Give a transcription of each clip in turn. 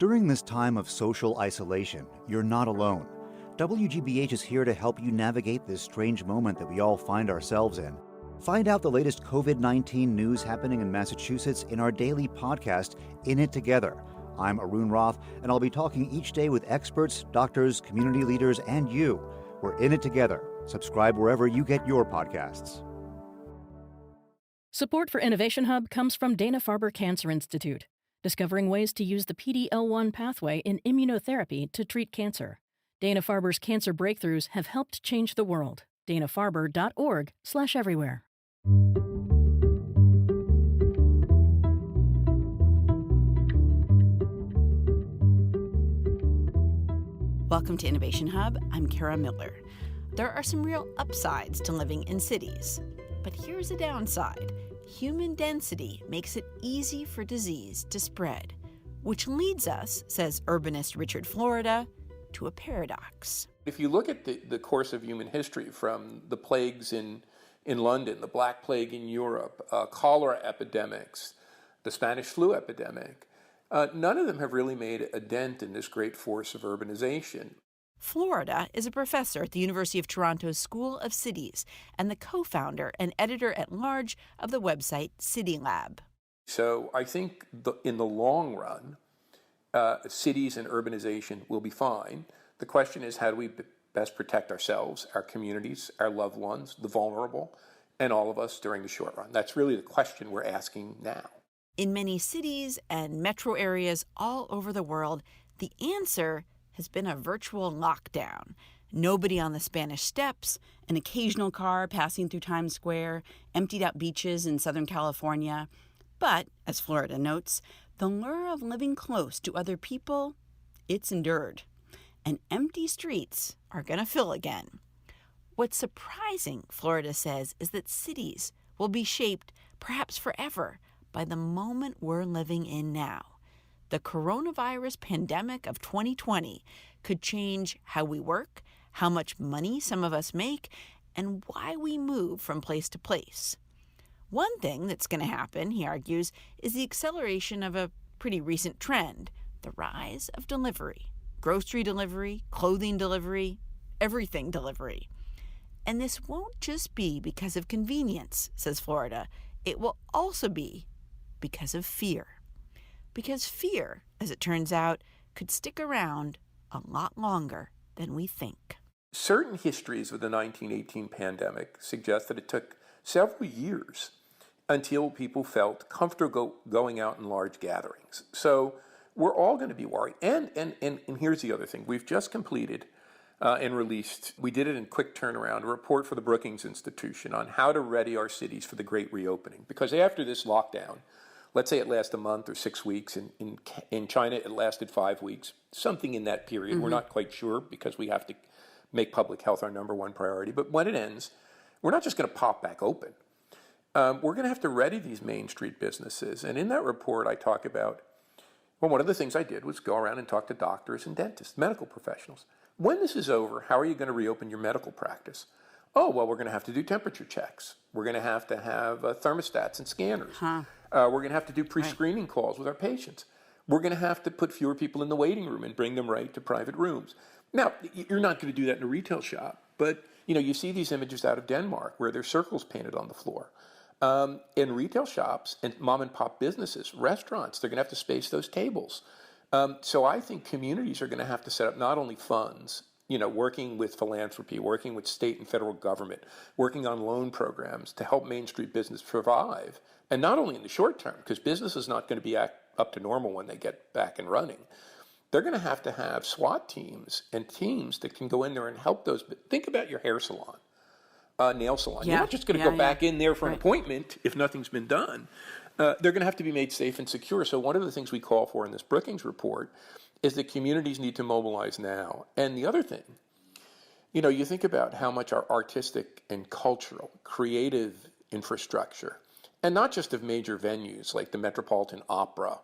During this time of social isolation, you're not alone. WGBH is here to help you navigate this strange moment that we all find ourselves in. Find out the latest COVID-19 news happening in Massachusetts in our daily podcast, In It Together. I'm Arun Roth, and I'll be talking each day with experts, doctors, community leaders, and you. We're in it together. Subscribe wherever you get your podcasts. Support for Innovation Hub comes from Dana-Farber Cancer Institute, discovering ways to use the PD-L1 pathway in immunotherapy to treat cancer. Dana-Farber's cancer breakthroughs have helped change the world. danafarber.org/everywhere. Welcome to Innovation Hub. I'm Kara Miller. There are some real upsides to living in cities. But here's a downside. Human density makes it easy for disease to spread, which leads us, says urbanist Richard Florida, to a paradox. If you look at the course of human history, from the plagues in London, the Black Plague in Europe, cholera epidemics, the Spanish flu epidemic, none of them have really made a dent in this great force of urbanization. Florida is a professor at the University of Toronto's School of Cities and the co-founder and editor-at-large of the website CityLab. So I think in the long run, cities and urbanization will be fine. The question is, how do we best protect ourselves, our communities, our loved ones, the vulnerable, and all of us during the short run? That's really the question we're asking now. In many cities and metro areas all over the world, the answer has been a virtual lockdown. Nobody on the Spanish Steps, an occasional car passing through Times Square, emptied out beaches in Southern California. But, as Florida notes, the lure of living close to other people, it's endured. And empty streets are going to fill again. What's surprising, Florida says, is that cities will be shaped, perhaps forever, by the moment we're living in now. The coronavirus pandemic of 2020 could change how we work, how much money some of us make, and why we move from place to place. One thing that's going to happen, he argues, is the acceleration of a pretty recent trend, the rise of delivery. Grocery delivery, clothing delivery, everything delivery. And this won't just be because of convenience, says Florida. It will also be because of fear. Because fear, as it turns out, could stick around a lot longer than we think. Certain histories of the 1918 pandemic suggest that it took several years until people felt comfortable going out in large gatherings. So we're all going to be worried. And here's the other thing. We've just completed and released, we did it in quick turnaround, a report for the Brookings Institution on how to ready our cities for the great reopening. Because after this lockdown, let's say it lasts a month or 6 weeks. In China, it lasted 5 weeks, something in that period. We're not quite sure because we have to make public health our number one priority. But when it ends, we're not just going to pop back open. We're going to have to ready these Main Street businesses. And in that report, I talk about, well, one of the things I did was go around and talk to doctors and dentists, medical professionals. When this is over, how are you going to reopen your medical practice? Oh, well, we're going to have to do temperature checks. We're going to have thermostats and scanners. We're going to have to do pre-screening calls with our patients. We're going to have to put fewer people in the waiting room and bring them right to private rooms. Now, you're not going to do that in a retail shop, but you see these images out of Denmark where there's circles painted on the floor. In retail shops and mom and pop businesses, restaurants, they're going to have to space those tables. So I think communities are going to have to set up not only funds, working with philanthropy, working with state and federal government, working on loan programs to help Main Street business survive. And not only in the short term, because business is not going to be up to normal when they get back and running. They're going to have SWAT teams and teams that can go in there and help those. Think about your hair salon, nail salon. You're not just going to go back in there for an appointment if nothing's been done. They're going to have to be made safe and secure. So one of the things we call for in this Brookings report is that communities need to mobilize now. And the other thing, you think about how much our artistic and cultural, creative infrastructure, and not just of major venues like the Metropolitan Opera,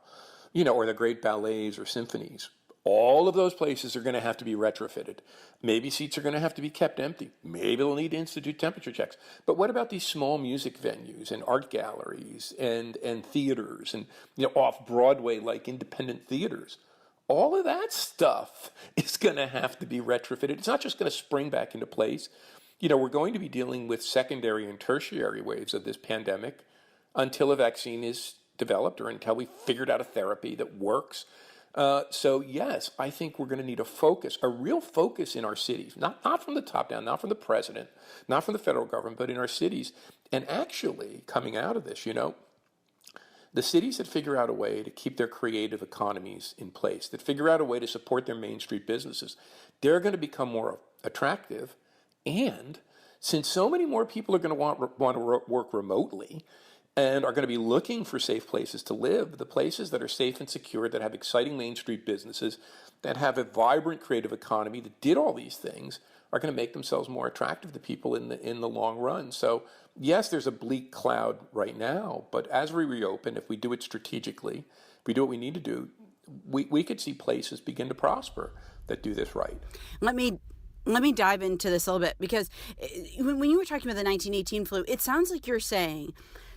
or the great ballets or symphonies. All of those places are going to have to be retrofitted. Maybe seats are going to have to be kept empty. Maybe they'll need to institute temperature checks. But what about these small music venues and art galleries and theaters and off-Broadway like independent theaters? all of that stuff is going to have to be retrofitted. It's not just going to spring back into place. We're going to be dealing with secondary and tertiary waves of this pandemic until a vaccine is developed or until we figured out a therapy that works. So yes, I think we're going to need a real focus in our cities, not from the top down, not from the president, not from the federal government, but in our cities. And actually, coming out of this, the cities that figure out a way to keep their creative economies in place, that figure out a way to support their Main Street businesses, they're going to become more attractive. And since so many more people are going to want to work remotely and are going to be looking for safe places to live, the places that are safe and secure, that have exciting Main Street businesses, that have a vibrant creative economy, that did all these things, are going to make themselves more attractive to people in the long run. So yes, there's a bleak cloud right now, but as we reopen, if we do it strategically, if we do what we need to do, we could see places begin to prosper that do this right. Let me dive into this a little bit, because when you were talking about the 1918 flu, it sounds like you're saying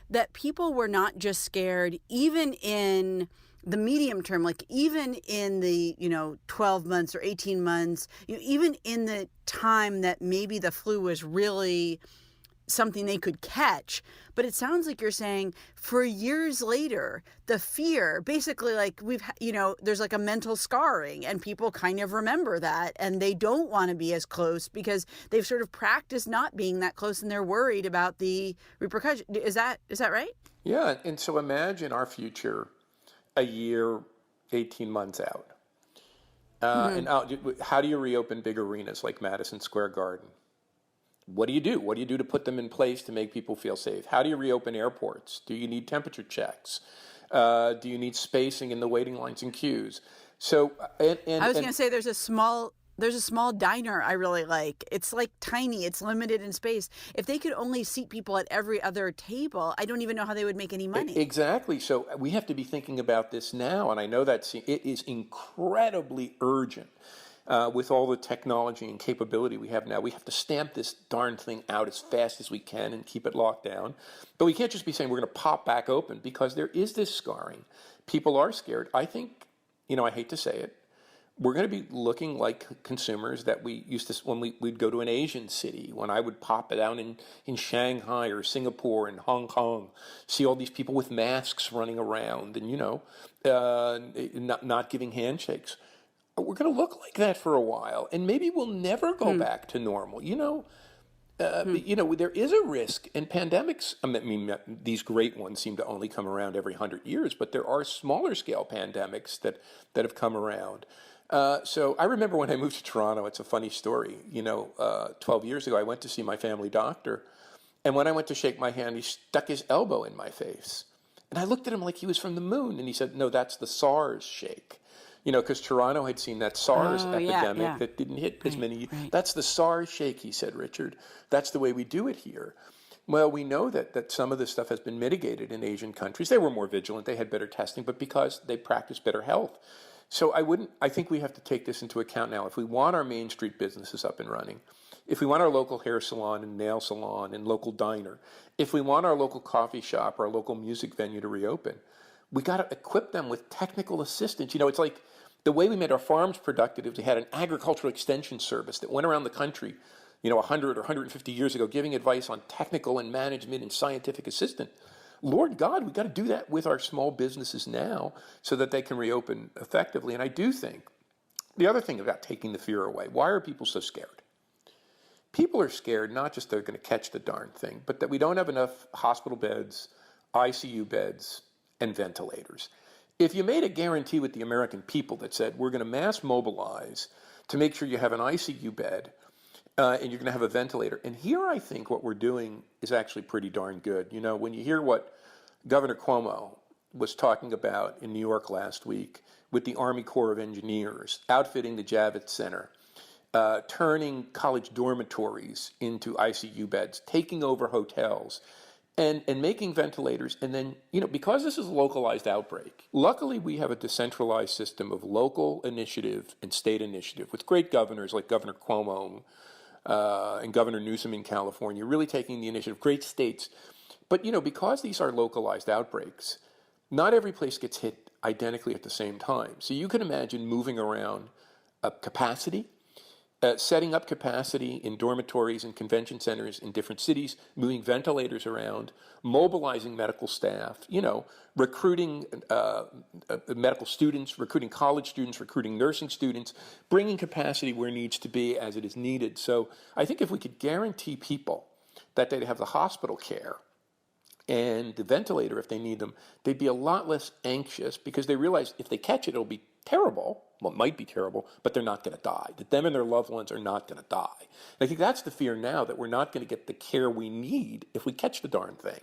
that people were not just scared, even in the medium term, like even in the 12 months or 18 months, even in the time that maybe the flu was really something they could catch. But it sounds like you're saying for years later, the fear, basically, like there's like a mental scarring, and people kind of remember that, and they don't want to be as close because they've sort of practiced not being that close, and they're worried about the repercussions. Is that right? Yeah, and so imagine our future a year, 18 months out. And how do you reopen big arenas like Madison Square Garden? What do you do? What do you do to put them in place to make people feel safe? How do you reopen airports? Do you need temperature checks? Do you need spacing in the waiting lines and queues? So, I was going to say there's a small diner I really like. It's like tiny. It's limited in space. If they could only seat people at every other table, I don't even know how they would make any money. Exactly. So we have to be thinking about this now, and I know that it is incredibly urgent. With all the technology and capability we have now, we have to stamp this darn thing out as fast as we can and keep it locked down. But we can't just be saying we're going to pop back open, because there is this scarring. People are scared. I think, I hate to say it, we're going to be looking like consumers that we used to when we'd go to an Asian city, when I would pop it down in Shanghai or Singapore and Hong Kong, see all these people with masks running around and, not giving handshakes. We're going to look like that for a while, and maybe we'll never go back to normal. There is a risk, and pandemics, these great ones seem to only come around every 100 years, but there are smaller scale pandemics that have come around. So I remember when I moved to Toronto, it's a funny story. 12 years ago, I went to see my family doctor, and when I went to shake my hand, he stuck his elbow in my face. And I looked at him like he was from the moon, and he said, "No, that's the SARS shake." Because Toronto had seen that SARS epidemic that didn't hit as many. Right. That's the SARS shake, he said, "Richard. That's the way we do it here." Well, we know that some of this stuff has been mitigated in Asian countries. They were more vigilant. They had better testing, but because they practiced better health. So I think we have to take this into account now. If we want our Main Street businesses up and running, if we want our local hair salon and nail salon and local diner, if we want our local coffee shop or our local music venue to reopen, we got to equip them with technical assistance. It's like the way we made our farms productive is we had an agricultural extension service that went around the country, 100 or 150 years ago, giving advice on technical and management and scientific assistance. Lord God, we've got to do that with our small businesses now so that they can reopen effectively. And I do think the other thing about taking the fear away, why are people so scared? People are scared not just they're going to catch the darn thing, but that we don't have enough hospital beds, ICU beds, and ventilators. If you made a guarantee with the American people that said, we're going to mass mobilize to make sure you have an ICU bed and you're going to have a ventilator. And here I think what we're doing is actually pretty darn good. When you hear what Governor Cuomo was talking about in New York last week with the Army Corps of Engineers, outfitting the Javits Center, turning college dormitories into ICU beds, taking over hotels, and making ventilators. And then, because this is a localized outbreak, luckily we have a decentralized system of local initiative and state initiative with great governors like Governor Cuomo and Governor Newsom in California, really taking the initiative, great states. But, because these are localized outbreaks, not every place gets hit identically at the same time. So you can imagine moving around capacity, setting up capacity in dormitories and convention centers in different cities, moving ventilators around, mobilizing medical staff, recruiting medical students, recruiting college students, recruiting nursing students, bringing capacity where it needs to be as it is needed. So I think if we could guarantee people that they'd have the hospital care and the ventilator if they need them, they'd be a lot less anxious because they realize if they catch it, it'll be terrible. Well, it might be terrible, but they're not going to die. That them and their loved ones are not going to die. And I think that's the fear now, that we're not going to get the care we need if we catch the darn thing.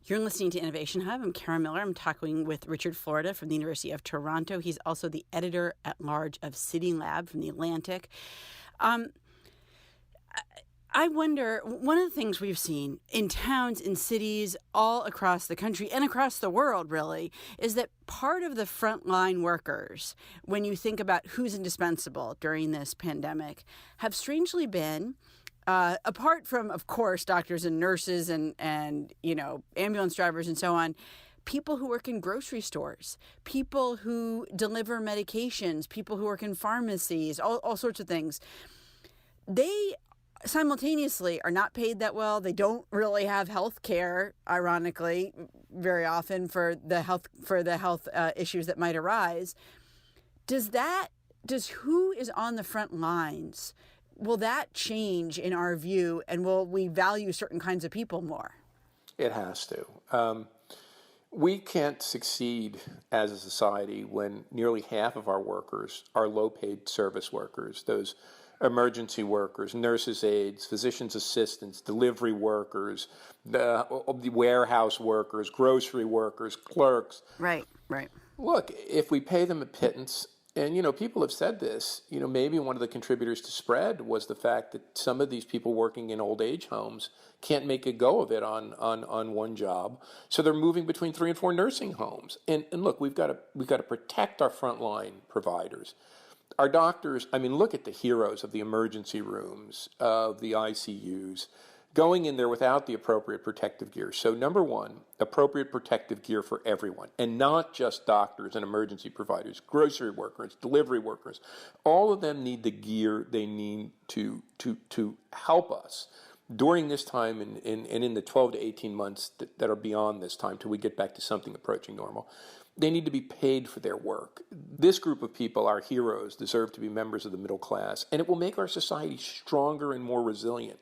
You're listening to Innovation Hub. I'm Kara Miller. I'm talking with Richard Florida from the University of Toronto. He's also the editor-at-large of City Lab from The Atlantic. I wonder, one of the things we've seen in towns, in cities all across the country and across the world, really, is that part of the frontline workers, when you think about who's indispensable during this pandemic, have strangely been, apart from, of course, doctors and nurses and ambulance drivers and so on, people who work in grocery stores, people who deliver medications, people who work in pharmacies, all sorts of things. They simultaneously are not paid that well. They don't really have health care, ironically, very often for the health issues that might arise. Does who is on the front lines, will that change in our view, and will we value certain kinds of people more? It has to. We can't succeed as a society when nearly half of our workers are low-paid service workers, those emergency workers, nurses' aides, physicians' assistants, delivery workers, the warehouse workers, grocery workers, clerks. Right. Look, if we pay them a pittance, and people have said this, maybe one of the contributors to spread was the fact that some of these people working in old age homes can't make a go of it on one job, so they're moving between 3 and 4 nursing homes. And look, we've got to protect our frontline providers. Our doctors, look at the heroes of the emergency rooms, of the ICUs, going in there without the appropriate protective gear. So number one, appropriate protective gear for everyone, and not just doctors and emergency providers, grocery workers, delivery workers. All of them need the gear they need to help us during this time and in the 12 to 18 months that are beyond this time till we get back to something approaching normal. They need to be paid for their work. This group of people, our heroes, deserve to be members of the middle class, and it will make our society stronger and more resilient.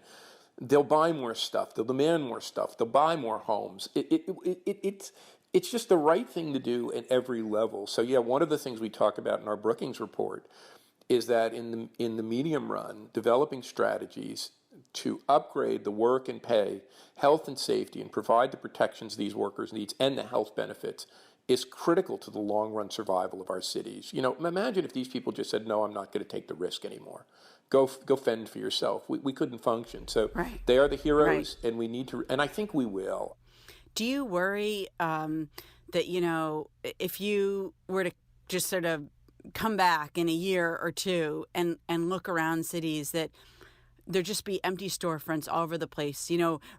They'll buy more stuff. They'll demand more stuff. They'll buy more homes. It's just the right thing to do at every level. So yeah, one of the things we talk about in our Brookings report is that in the medium run, developing strategies to upgrade the work and pay, health and safety, and provide the protections these workers need and the health benefits is critical to the long-run survival of our cities. Imagine if these people just said, no, I'm not going to take the risk anymore. Go fend for yourself. We couldn't function. So right. They are the heroes, right. And we need to, and I think we will. Do you worry that, if you were to just sort of come back in a year or two and look around cities, that there'd just be empty storefronts all over the place,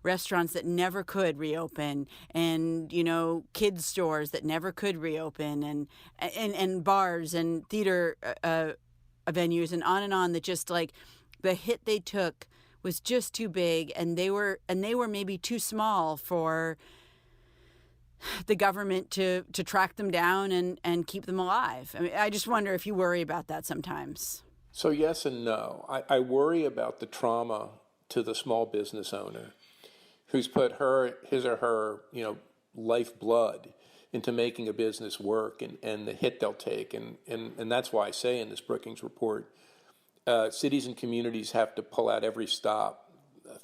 restaurants that never could reopen, and, kids stores that never could reopen, and bars and theater venues and on, that just like the hit they took was just too big, and they were maybe too small for the government to track them down and keep them alive. I just wonder if you worry about that sometimes. So yes and no. I worry about the trauma to the small business owner who's put his or her lifeblood into making a business work, and the hit they'll take. And that's why I say in this Brookings report, cities and communities have to pull out every stop,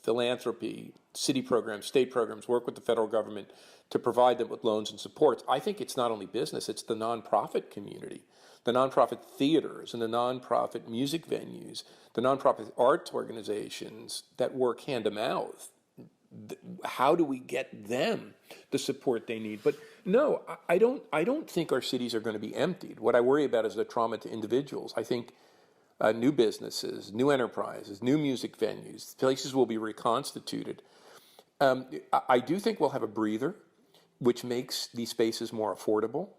philanthropy, city programs, state programs, work with the federal government to provide them with loans and supports. I think it's not only business, it's the nonprofit community, the nonprofit theaters and the nonprofit music venues, the nonprofit arts organizations that work hand to mouth. How do we get them the support they need? But no, I don't think our cities are going to be emptied. What I worry about is the trauma to individuals. I think new businesses, new enterprises, new music venues, places will be reconstituted. I do think we'll have a breather, which makes these spaces more affordable.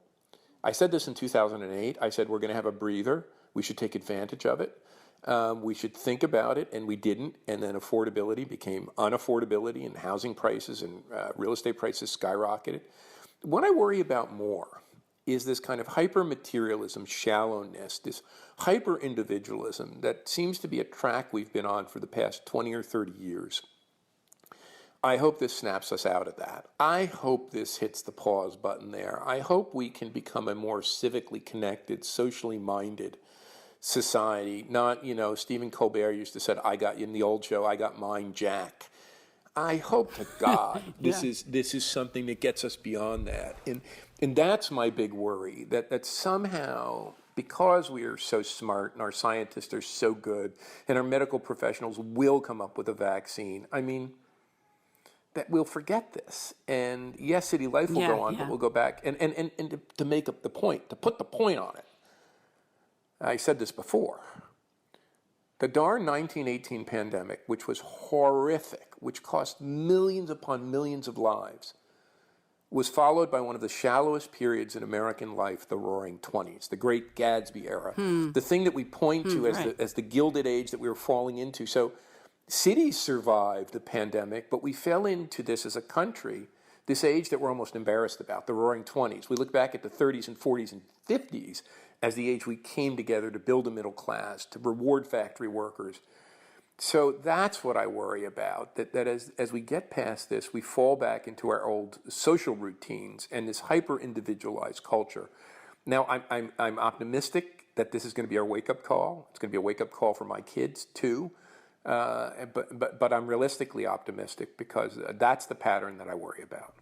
I said this in 2008. I said, we're going to have a breather. We should take advantage of it. We should think about it, and we didn't. And then affordability became unaffordability, and housing prices and real estate prices skyrocketed. What I worry about more is this kind of hyper-materialism, shallowness, this hyper-individualism that seems to be a track we've been on for the past 20 or 30 years. I hope this snaps us out of that. I hope this hits the pause button there. I hope we can become a more civically connected, socially minded society. Not, Stephen Colbert used to say, in the old show, I got mine, Jack. I hope to God this is something that gets us beyond that. And that's my big worry, that somehow, because we are so smart and our scientists are so good and our medical professionals will come up with a vaccine, that we'll forget this. And yes, city life will go on, but we'll go back. And to make up the point, to put the point on it, I said this before, the darn 1918 pandemic, which was horrific, which cost millions upon millions of lives, was followed by one of the shallowest periods in American life, the Roaring '20s, the Great Gatsby era, the thing that we point to as the Gilded Age that we were falling into. So cities survived the pandemic, but we fell into this as a country, this age that we're almost embarrassed about, the Roaring '20s. We look back at the 30s and 40s and 50s as the age we came together to build a middle class, to reward factory workers. So that's what I worry about, that as we get past this, we fall back into our old social routines and this hyper-individualized culture. Now, I'm optimistic that this is going to be our wake-up call. It's going to be a wake-up call for my kids, too. But I'm realistically optimistic because that's the pattern that I worry about.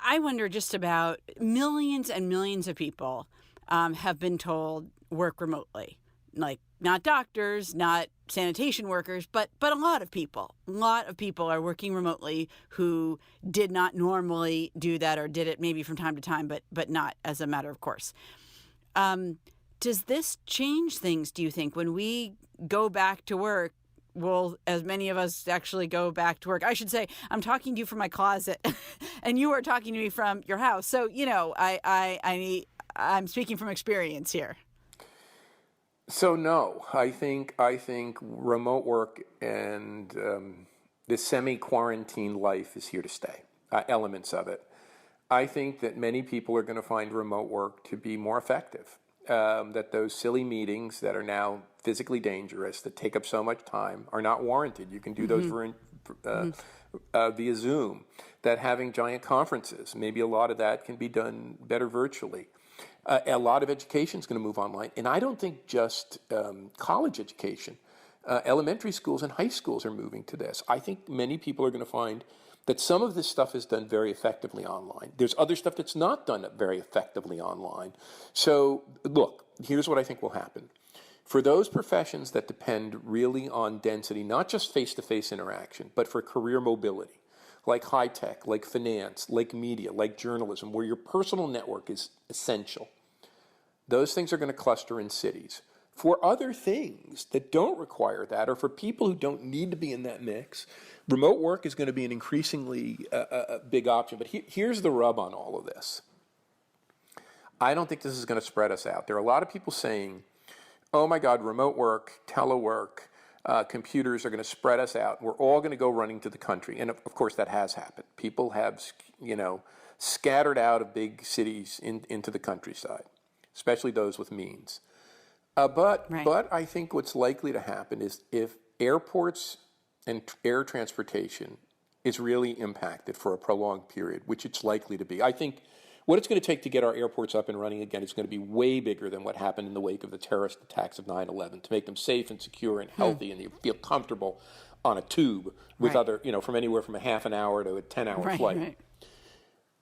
I wonder just about millions and millions of people have been told work remotely, like not doctors, not sanitation workers, but a lot of people. A lot of people are working remotely who did not normally do that or did it maybe from time to time, but not as a matter of course. Does this change things, do you think, when we go back to work? Will as many of us actually go back to work? I should say, I'm talking to you from my closet and you are talking to me from your house. So, I'm speaking from experience here. So no, I think remote work and the semi-quarantine life is here to stay, elements of it. I think that many people are going to find remote work to be more effective. That those silly meetings that are now physically dangerous, that take up so much time, are not warranted. You can do those via Zoom. That having giant conferences, maybe a lot of that can be done better virtually. A lot of education is going to move online. And I don't think just college education. Elementary schools and high schools are moving to this. I think many people are going to find that some of this stuff is done very effectively online. There's other stuff that's not done very effectively online. So, look, here's what I think will happen. For those professions that depend really on density, not just face-to-face interaction, but for career mobility, like high tech, like finance, like media, like journalism, where your personal network is essential, those things are going to cluster in cities. For other things that don't require that, or for people who don't need to be in that mix, remote work is going to be an increasingly big option. But here's the rub on all of this. I don't think this is going to spread us out. There are a lot of people saying, oh my God, remote work, telework, computers are going to spread us out. We're all going to go running to the country. And of course that has happened. People have, scattered out of big cities into the countryside, especially those with means. But I think what's likely to happen is if airports and air transportation is really impacted for a prolonged period, which it's likely to be. I think what it's going to take to get our airports up and running again is going to be way bigger than what happened in the wake of the terrorist attacks of 9/11, to make them safe and secure and healthy and you feel comfortable on a tube with other, from anywhere from a half an hour to a 10-hour flight.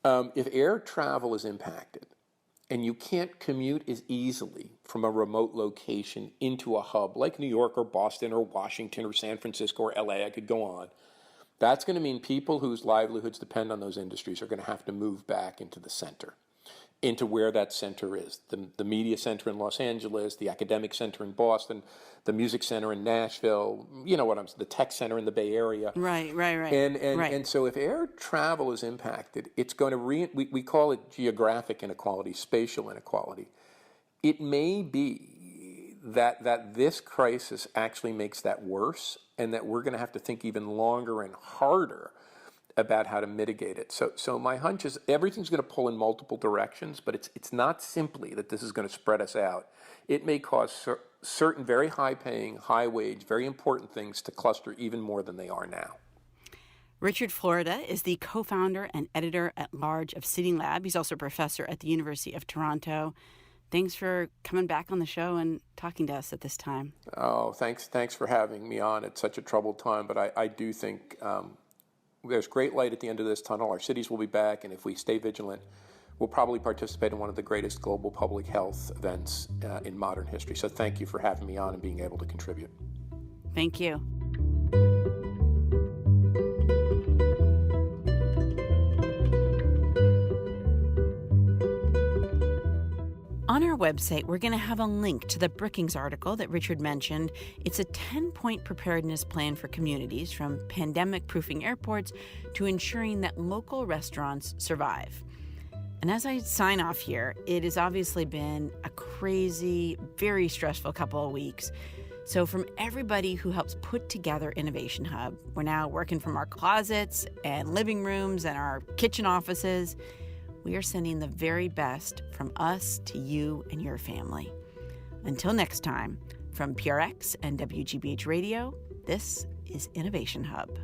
If air travel is impacted, and you can't commute as easily from a remote location into a hub like New York or Boston or Washington or San Francisco or LA, I could go on, that's going to mean people whose livelihoods depend on those industries are going to have to move back into the center. into where that center is. The media center in Los Angeles, the academic center in Boston, the music center in Nashville, the tech center in the Bay Area. Right. And so if air travel is impacted, it's going to, we call it geographic inequality, spatial inequality. It may be that this crisis actually makes that worse, and that we're going to have to think even longer and harder about how to mitigate it. So my hunch is everything's going to pull in multiple directions, but it's not simply that this is going to spread us out. It may cause certain very high-paying, high-wage, very important things to cluster even more than they are now. Richard Florida is the co-founder and editor-at-large of Sitting Lab. He's also a professor at the University of Toronto. Thanks for coming back on the show and talking to us at this time. Oh, thanks for having me on at such a troubled time, but I do think there's great light at the end of this tunnel. Our cities will be back, and if we stay vigilant, we'll probably participate in one of the greatest global public health events in modern history. So thank you for having me on and being able to contribute. Thank you. On our website, we're going to have a link to the Brookings article that Richard mentioned. It's a 10-point preparedness plan for communities, from pandemic-proofing airports to ensuring that local restaurants survive. And as I sign off here, it has obviously been a crazy, very stressful couple of weeks. So from everybody who helps put together Innovation Hub, we're now working from our closets and living rooms and our kitchen offices. We are sending the very best from us to you and your family. Until next time, from PRX and WGBH Radio, this is Innovation Hub.